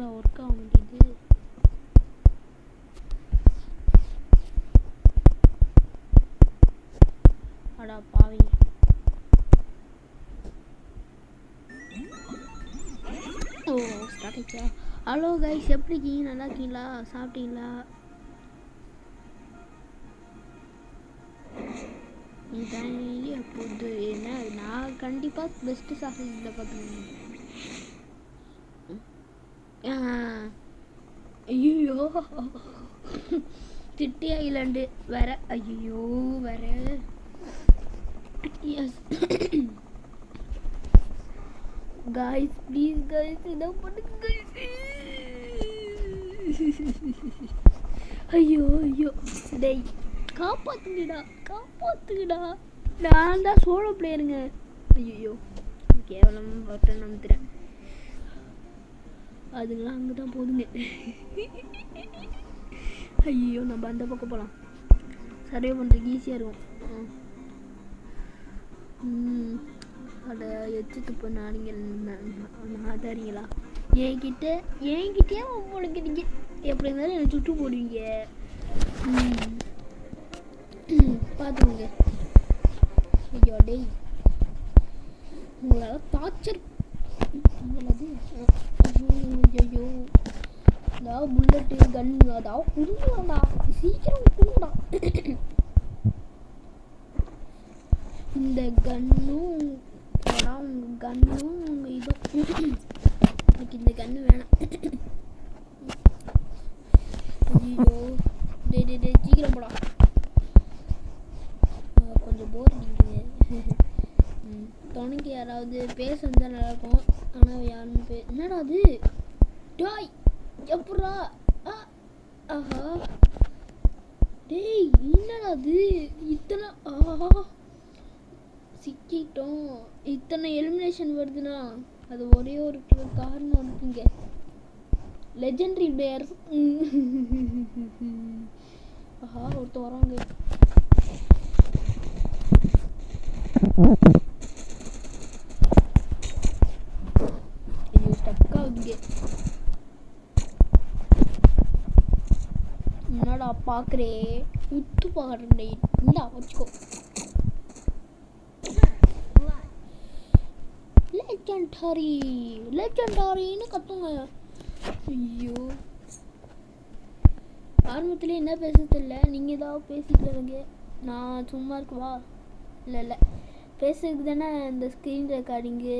என்னடா ஒர்க் ஆக மாட்டேங்குது. அடா பாவி. ஓ ஸ்டார்ட் ஆயிடுச்சா? ஹலோ கைஸ், எப்படி இருக்கீங்க? நல்லா இருக்கீங்களா? சாப்பிட்டீங்களா? எப்போது என்ன நான் கண்டிப்பாக பெஸ்ட்டு சாப்பிட்ல பார்த்துக்கோங்க. ஐயோ சிட்டி ஐலாண்டு வேற. ஐயோ வேற. எஸ் காய்ஸ், ப்ளீஸ் காய்ஸ், என்ன பண்ணுங்க காய்ஸ். ஐயோ ஐயோ டேய் காப்பாத்துங்கடா. நான் தான் சோலோ பிளேயருங்க. ஐயோ கேவலம் பட்டன் நம்புறேன். அதுங்களாம் அங்கே தான் போதுங்க. ஐயோ நம்ம அந்த பக்கம் போகலாம். சர்வே பண்ணுறதுக்கு ஈஸியாக இருக்கும். அட எச்சு துப்பு நான் தரீங்களா? என்கிட்டயே உங்களுக்கு நீங்கள் எப்படி இருந்தாலும் என்னை சுட்டு போடுவீங்க. பார்த்துக்கோங்க. ஐயோ டேய் உங்களால் டார்ச்சர். ஐயோ அதாவது புல்லட்டு கன்னு அதாவது குடுங்கடா, சீக்கிரம் குடுங்கடா. இந்த கன்னும் உங்கள் கன்னும் உங்கள் இதுவும் எனக்கு இந்த கன்று வேணாம். ஐயோ டே சீக்கிரம் போடா. கொஞ்சம் போர் அடிக்குது. துணைக்கு யாராவது பேச இருந்தால் நல்லாயிருக்கும். ஆனால் யாருன்னு என்னடா அது டாய் எப்படா? ஆஹா டேய் என்னடா அது இத்தனை சிக்கிட்டோம். இத்தனை எலிமினேஷன் வருதுன்னா அது ஒரே ஒரு காரணம் இருக்குங்க. Legendary players. ஆஹா ஒருத்தர் வராங்க. ஐயோ ஸ்டக் ஆகுதுங்க. என்னடா பார்க்குறே உத்து பார்க்குறேன். இந்தா வச்சுக்கோ. லெஜெண்டரின்னு கத்துங்க. ஐயோ ஆரம்பத்துல என்ன பேசுறது இல்லை. நீங்கள் ஏதாவது பேசிக்கிறவங்க நான் சும்மா இருக்குவா? இல்லை பேசுறதுக்கு தானே இந்த ஸ்க்ரீன் ரெக்கார்டிங்கு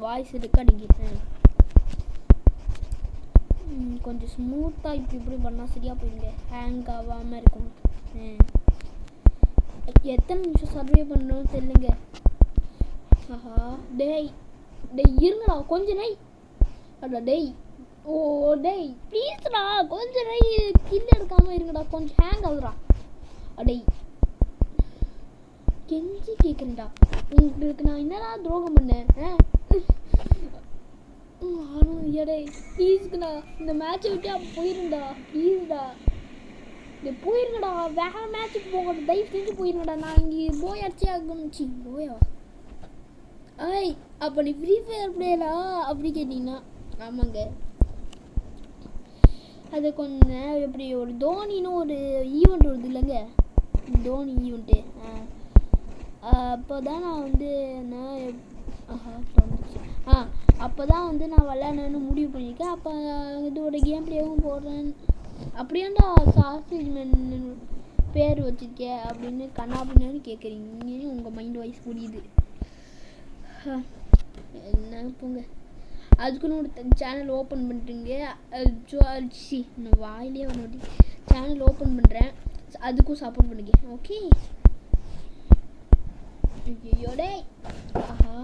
வாய்ஸ் ரெக்கார்டிங்கு. கொஞ்சம் ஸ்மூத்தாக இப்படி பண்ணால் சரியாக போயிடுங்க. ஹேங் ஆகாமல் இருக்கும். எத்தனை நிமிஷம் சர்வே பண்ணணும்னு தெரியலங்க. ஆஹா டேய் இருங்கடா கொஞ்ச நை. அடா டேய் ஓ டேய் ப்ளீஸ்டா கொஞ்ச நை கில் எடுக்காமல் இருங்கடா. கொஞ்சம் ஹேங் ஆகுதுடா. அடேய் கெஞ்சி கேட்குறேன்டா. உங்களுக்கு நான் என்னடா துரோகம் பண்ணேன்? எடே ப்ளீஸ்க்குண்ணா இந்த மேட்சை விட்டு அப்போ போயிருங்கடா. ப்ளீஸ்டா இது போயிருங்கடா. வேற மேட்சுக்கு போகணும். தயவு செஞ்சு போயிருங்கடா. நான் இங்கே போய் அடிச்சே ஆகணும்ச்சி. போயா ஐய் அப்போ நீ ஃப்ரீ ஃபயர் பிளேயரா அப்படி கேட்டிங்கன்னா ஆமாங்க. அது கொஞ்சம் எப்படி ஒரு தோனின்னு ஒரு ஈவெண்ட் வருது இல்லைங்க, தோனி ஈவெண்ட்டு. அப்போ தான் நான் வந்து அப்போ தான் வந்து நான் விளையாடணுன்னு முடிவு பண்ணியிருக்கேன். அப்போ இதோட கேம் பிளேவும் போடுறேன். அப்படியாண்டா சாஸ்திரிமன் பேர் வச்சுருக்கேன் அப்படின்னு கண்ணாபின்னு கேட்குறீங்க. உங்கள் மைண்ட் வாய்ஸ் புரியுது. என்ன போங்க. அதுக்குன்னு ஒரு சேனல் ஓப்பன் பண்ணிட்டுங்க. நான் வாயிலே ஒன்று சேனல் ஓப்பன் பண்ணுறேன். அதுக்கும் சப்போர்ட் பண்ணுங்க. ஓகே ஐயோடே ஆஹா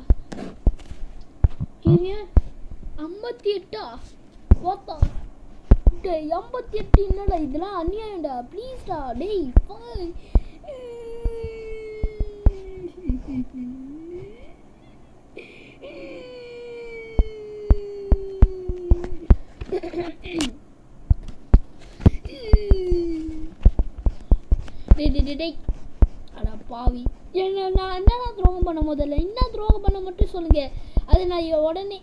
58 ஓத்தா டேய் 58 என்னடா இதெல்லாம் அநியாயம்டா. ப்ளீஸ்டா டேய் டேய் அடா பாவி. என்ன நான் என்னடா துரோகம் பண்ண முதல்ல என்ன துரோகம் பண்ண மட்டும் சொல்லுங்க. அது நான் உடனே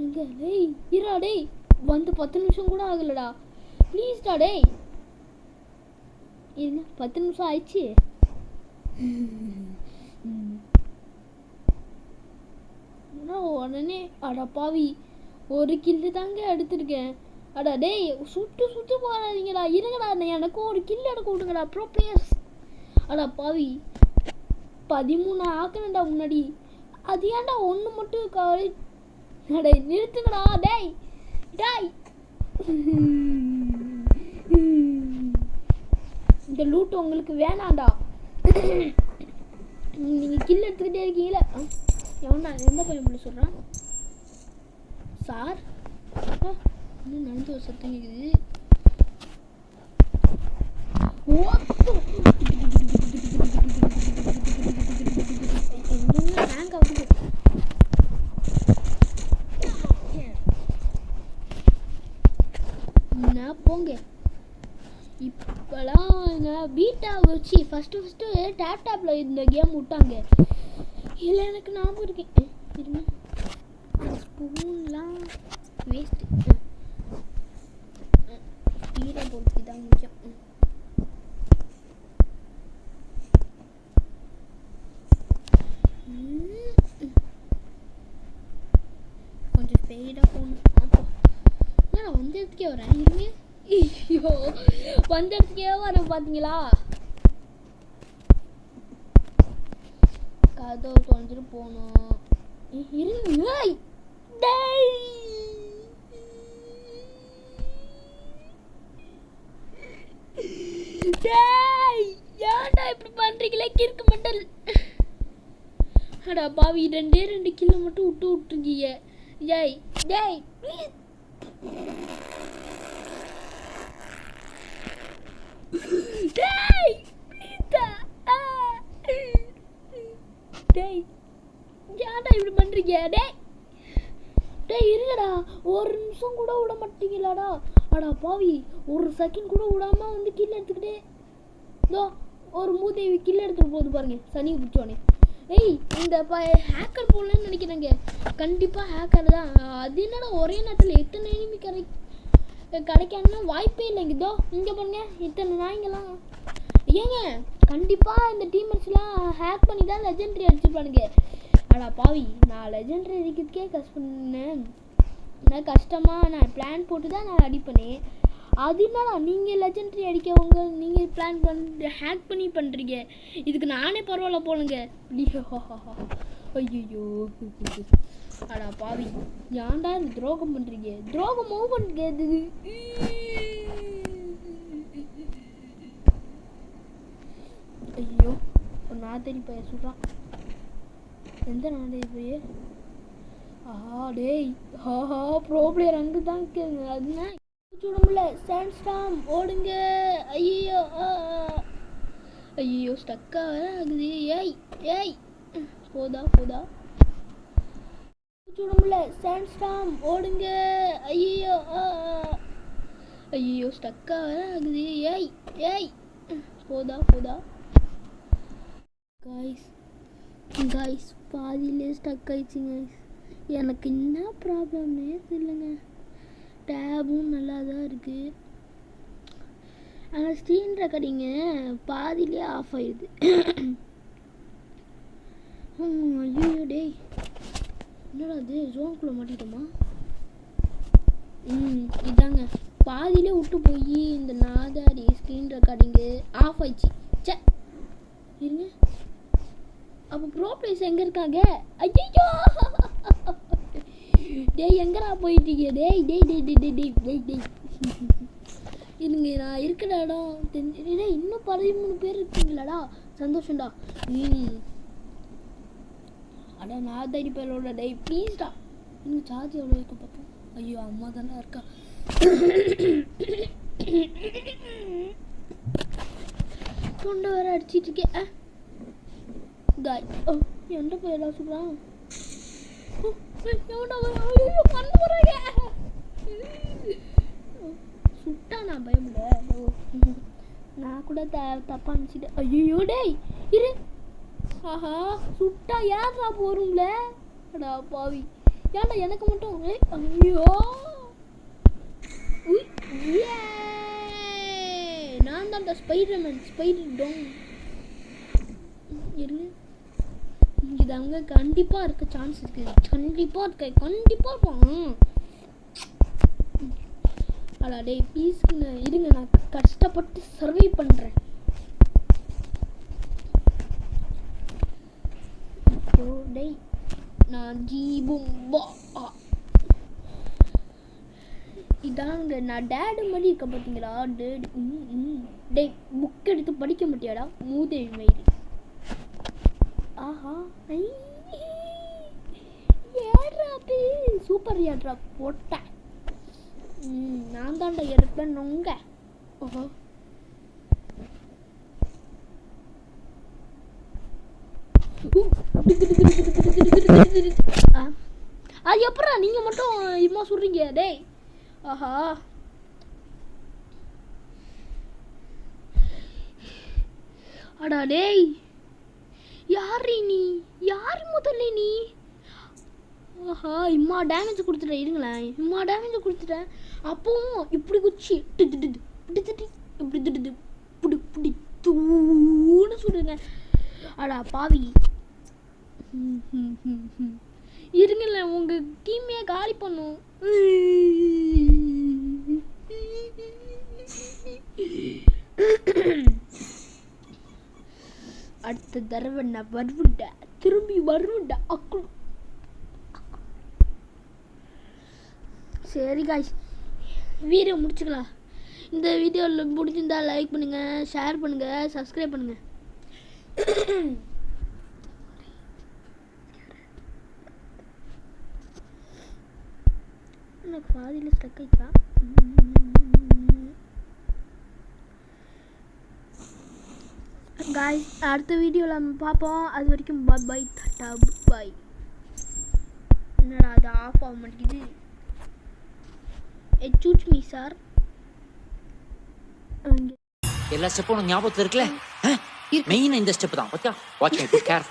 எங்க டேய் இருடா டேய் வந்து 10 நிமிஷம் கூட ஆகலடா ப்ளீஸ்டா டேய் இருங்க 10 நிமிஷம் ஆயிடுச்சு உடனே அட பாவி ஒரு கில்லு தாங்க எடுத்திருக்கேன் அடா டேய் சுட்டு போகாதீங்கடா இருங்கடா எனக்கும் ஒரு கில் எடுக்க விடுங்கடா ப்ரோ பிளேயர்ஸ் அடா பாவி 13 ஆக்கணும்டா முன்னாடி அது ஏன்டா ஒன்று மட்டும் டேய் நிறுத்துங்கடா டேய் டேய் இந்த லூட் உங்களுக்கு வேணாண்டா நீங்கள் கில் எடுத்துக்கிட்டே இருக்கீங்களா எவன்டா எந்த பையன் சொல்கிறான் சார் இன்னும் நடந்து ஒரு சத்தம் கேட்குது ஹேங் ஆகுது நான் போங்க இப்போலாம் நான் பீட்டா வச்சு ஃபஸ்ட்டு டேப்ல இந்த கேம் விட்டாங்க இல்லை எனக்கு ஞாபகம் இருக்கேன் இருங்க ஸ்பூன்லாம் வேஸ்ட்டு கீரை பொறுத்து தான் முக்கியம் கொஞ்சம் ஸ்பீடாக போகணும் அப்போ நான் வந்த இடத்துக்கே வரேன் இருங்க ஐயோ வந்த இடத்துக்கே வரேன் பார்த்தீங்களா கதவு தொலைஞ்சிட்டு போகணும் இருங்க ஏன்டா இப்படி பண்றீங்களே கிறுக்கு மண்டல் அடா பாவி 2 கிலோ மட்டும் விட்டுருக்கீங்க டேய் டேய் ப்ளீஸ் டேய் டேய் ஏன்டா இப்படி பண்றீங்க டேய் டேய் இருங்கடா ஒரு நிமிஷம் கூட விட மாட்டீங்களாடா அடா பாவி ஒரு செகண்ட் கூட விடாம வந்து கில் எடுத்துக்கிட்டே இதோ ஒரு மூதேவி கில் எடுத்துட்டு போகுது பாருங்க சனி பிடிச்சோனே ஏய் இந்த ஹேக்கர் போடலன்னு நினைக்கிறேங்க கண்டிப்பாக ஹேக்கர் தான் அது என்னடா ஒரே நேரத்தில் எத்தனை எனிமி கிடைக்காதுன்னா வாய்ப்பே இல்லைங்க இதோ இங்கே பாருங்க இத்தனை நாய்ங்கெல்லாம் ஏங்க கண்டிப்பாக இந்த டீம்மேட்ஸ்லாம் ஹேக் பண்ணி தான் லெஜெண்டரி அடிச்சுப்பானுங்க அடா பாவி நான் லெஜெண்டரி அடிக்கிறதுக்கே கஷ்டம் நான் கஷ்டமாக நான் பிளான் போட்டு தான் நான் அடிப்பேனே அது என்னடா நீங்கள் லெஜெண்டரி அடிக்கவங்க நீங்கள் பிளான் ஹேக் பண்ணி பண்ணுறீங்க இதுக்கு நானே பரவாயில்ல போலுங்க ஐயோ அடா பாவி ஏன்டா இந்த துரோகம் பண்ணுறீங்க துரோகம் மூவ்மெண்ட் கேது ஐயோ ஒரு நாத்தடி பையன் சொல்கிறான் எந்த நாடே போய் டேய் ப்ரோ பிளேயர் அங்கே தான் இருக்குங்க அதுனா சுடமுல்ல சாண்ட் ஸ்டாம் ஓடுங்க ஐயோ ஐயோ ஸ்டக்காக ஆகுது ஏய் போதா சுடமுல்ல சாண்ட் ஸ்டாம் ஓடுங்க ஐயோ ஸ்டக்காக ஆகுது ஏய் போதா காய்ஸ் பாதியிலே ஸ்டக் ஆயிடுச்சுங்க எனக்கு என்ன ப்ராப்ளம்னே தெரியலங்க டேபும் நல்லா தான் இருக்குது ஆனால் ஸ்க்ரீன் ரெக்கார்டிங்க பாதியிலே ஆஃப் ஆயிடுது ஐயோ டேய் என்னடா அது ஜோன்குள்ளே மாட்டிட்டோமா இதாங்க பாதியிலே விட்டு போய் இந்த நாதாரி ஸ்க்ரீன் ரெக்கார்டிங்கு ஆஃப் ஆயிடுச்சு சே இருங்க அப்போ ப்ரோ பிளேஸ் எங்கே இருக்காங்க ஐயோ டேய் எங்கடா போயிட்டீங்க டேய் இருங்க நான் இருக்கிற இடம் டேய் இன்னும் 13 பேர் இருக்கீங்களாடா சந்தோஷம்டா அடா நான் தடி பேரோட டேய் ப்ளீஸ்டா இன்னும் சார்ஜ் எவ்வளோ இருக்கு பார்ப்போம் ஐயோ அம்மா தானே இருக்கா தொண்டை வேற அடிச்சிட்டு இருக்கேன் காய் எந்த பேரெல்லாம் சொல்கிறான் சுட்டா நான் பயமில்ல நான் கூட தப்பா நினச்சிட்டேன் ஐயோ டேய் இரு ஆஹா சுட்டா யாரா போறோம்ல அடா பாவி ஏன்டா எனக்கு மட்டும் ஐயோ நான் தான் அந்த ஸ்பைடர்மேன் ஸ்பைடர் டோன் இருங்க. இது அங்கே கண்டிப்பாக இருக்க சான்ஸ் இருக்குது. கண்டிப்பாக இருப்பான். அடா டேய் ப்ளீஸ் இருங்க, நான் கஷ்டப்பட்டு சர்வை பண்ணுறேன். டேய் நான் ஜீபும்பா இதாங்க நான் டேடு மாதிரி இருக்க பார்த்தீங்களா? டேடு டேய் புக் எடுத்து படிக்க மாட்டியாடா மூதேவி மயிறு. ஆஹா ஏட்ராப்பு சூப்பர் ஏட்ரா போட்டேன். நான் தாண்டா இருப்பேன் நொங்க. ஓஹோ அது எப்படா நீங்க மட்டும் இம்மா சொல்றீங்க? டேய் ஆஹா அடா டேய் யாரு நீ? யார் முதல்ல நீ? ஆஹா இம்மா டேமேஜ் கொடுத்துட்டேன். இருங்களேன் இம்மா டேமேஜ் கொடுத்துட்டேன். அப்பவும் இப்படி குச்சி இப்படி புடி புடி தூன்னு சொல்லுங்க. அடா பாவி இருங்கல்ல உங்க டீமையே காலி பண்ணும். அடுத்த தடவை நான் வருவிட திரும்பி வருவிட அக்குள். சரி காய்ஸ் வீடியோ முடிச்சுக்கலாம். இந்த வீடியோவில் முடிஞ்சிருந்தா லைக் பண்ணுங்கள், ஷேர் பண்ணுங்கள், சப்ஸ்கிரைப் பண்ணுங்கள். எனக்கு பாதியில் ஸ்டக் ஆயிடுச்சா? காய்ஸ் அடுத்த வீடியோவில் நம்ம பார்ப்போம். அது வரைக்கும் பாய் பாய் டாடா பாய். என்னடா அது ஆஃப் ஆக மாட்டேங்குது? எச்சூச் மீ சார். எல்லா ஸ்டெப்பும் உனக்கு ஞாபகத்தில் இருக்குல்ல? மெயின் இந்த ஸ்டெப் தான். Watch me carefully.